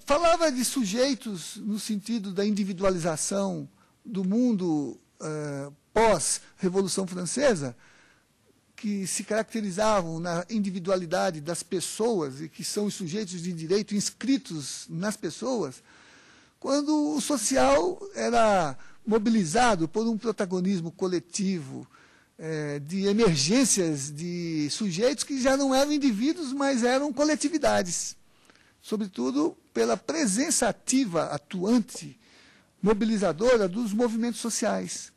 Falava de sujeitos no sentido da individualização do mundo pós-Revolução Francesa, que se caracterizavam na individualidade das pessoas e que são os sujeitos de direito inscritos nas pessoas, quando o social era mobilizado por um protagonismo coletivo, de emergências de sujeitos que já não eram indivíduos, mas eram coletividades, sobretudo pela presença ativa, atuante, mobilizadora dos movimentos sociais,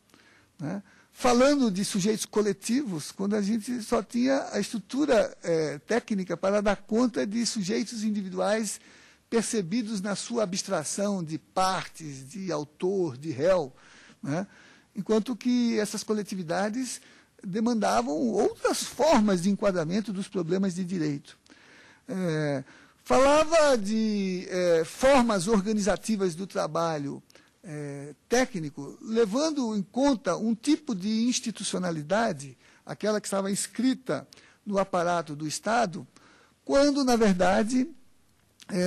né? Falando de sujeitos coletivos, quando a gente só tinha a estrutura técnica para dar conta de sujeitos individuais percebidos na sua abstração de partes, de autor, de réu, né? Enquanto que essas coletividades demandavam outras formas de enquadramento dos problemas de direito. Falava de formas organizativas do trabalho técnico, levando em conta um tipo de institucionalidade, aquela que estava inscrita no aparato do Estado, quando, na verdade,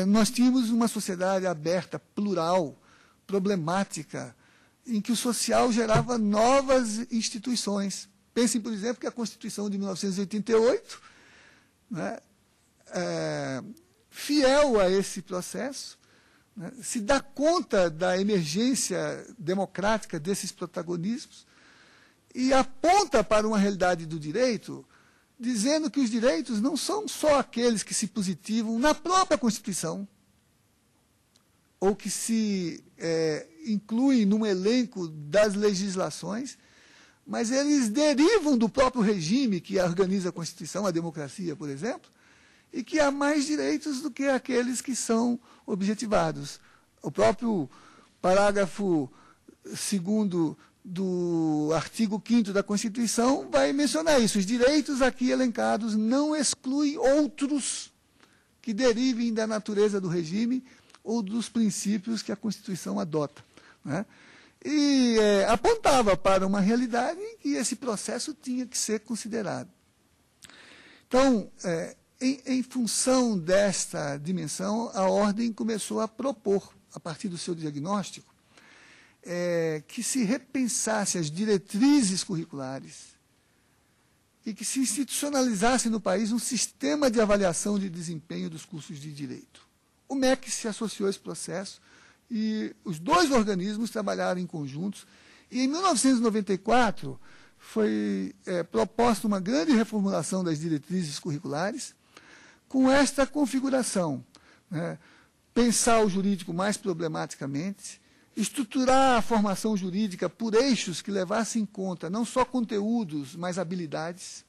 nós tínhamos uma sociedade aberta, plural, problemática, em que o social gerava novas instituições. Pensem, por exemplo, que a Constituição de 1988, né, fiel a esse processo, né, se dá conta da emergência democrática desses protagonismos e aponta para uma realidade do direito, dizendo que os direitos não são só aqueles que se positivam na própria Constituição, ou que se incluem num elenco das legislações, mas eles derivam do próprio regime que organiza a Constituição, a democracia, por exemplo, e que há mais direitos do que aqueles que são objetivados. O próprio parágrafo 2º do artigo 5º da Constituição vai mencionar isso. Os direitos aqui elencados não excluem outros que derivem da natureza do regime ou dos princípios que a Constituição adota, né? E apontava para uma realidade em que esse processo tinha que ser considerado. Então, em função desta dimensão, a ordem começou a propor, a partir do seu diagnóstico, que se repensasse as diretrizes curriculares e que se institucionalizasse no país um sistema de avaliação de desempenho dos cursos de direito. O MEC se associou a esse processo e os dois organismos trabalharam em conjuntos. E em 1994 foi proposta uma grande reformulação das diretrizes curriculares com esta configuração, né? Pensar o jurídico mais problematicamente, estruturar a formação jurídica por eixos que levassem em conta não só conteúdos, mas habilidades,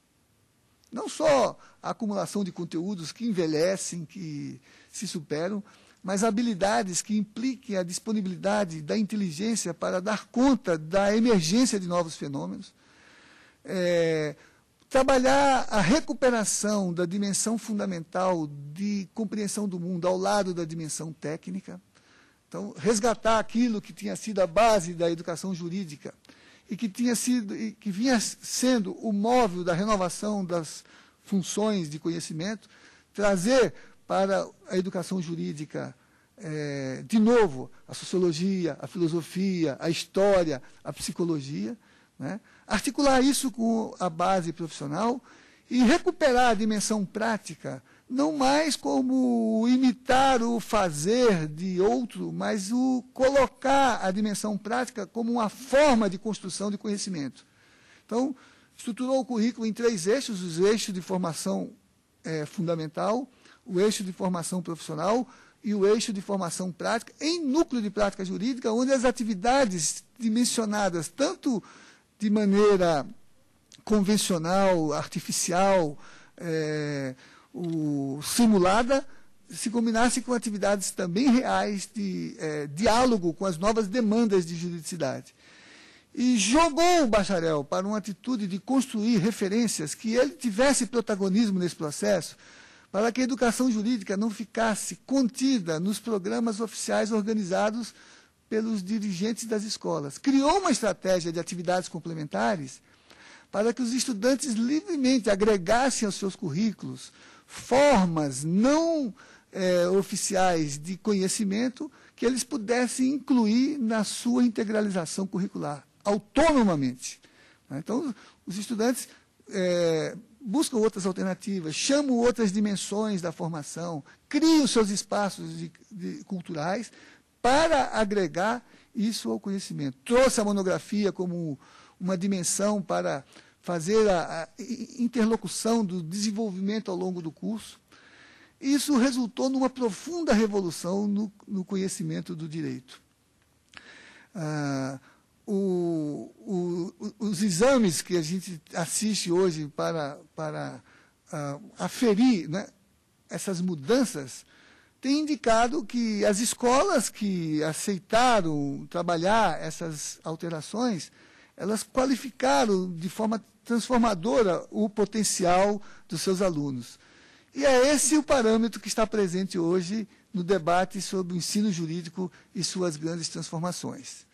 não só a acumulação de conteúdos que envelhecem, que se superam, mas habilidades que impliquem a disponibilidade da inteligência para dar conta da emergência de novos fenômenos, trabalhar a recuperação da dimensão fundamental de compreensão do mundo ao lado da dimensão técnica. Então, resgatar aquilo que tinha sido a base da educação jurídica e que vinha sendo o móvel da renovação das funções de conhecimento, trazer para a educação jurídica, de novo, a sociologia, a filosofia, a história, a psicologia, né? Articular isso com a base profissional e recuperar a dimensão prática, não mais como imitar o fazer de outro, mas o colocar a dimensão prática como uma forma de construção de conhecimento. Então, estruturou o currículo em 3 eixos: os eixos de formação fundamental, o eixo de formação profissional e o eixo de formação prática, em núcleo de prática jurídica, onde as atividades dimensionadas tanto de maneira convencional, artificial, simulada, se combinasse com atividades também reais de diálogo com as novas demandas de juridicidade. E jogou o bacharel para uma atitude de construir referências, que ele tivesse protagonismo nesse processo, para que a educação jurídica não ficasse contida nos programas oficiais organizados pelos dirigentes das escolas. Criou uma estratégia de atividades complementares para que os estudantes livremente agregassem aos seus currículos formas não oficiais de conhecimento que eles pudessem incluir na sua integralização curricular, autonomamente. Então, os estudantes buscam outras alternativas, chamam outras dimensões da formação, criam seus espaços culturais para agregar isso ao conhecimento. Trouxe a monografia como uma dimensão para fazer a interlocução do desenvolvimento ao longo do curso. Isso resultou numa profunda revolução no conhecimento do direito. Os exames que a gente assiste hoje para aferir, né, essas mudanças têm indicado que as escolas que aceitaram trabalhar essas alterações, elas qualificaram de forma transformadora o potencial dos seus alunos. E é esse o parâmetro que está presente hoje no debate sobre o ensino jurídico e suas grandes transformações.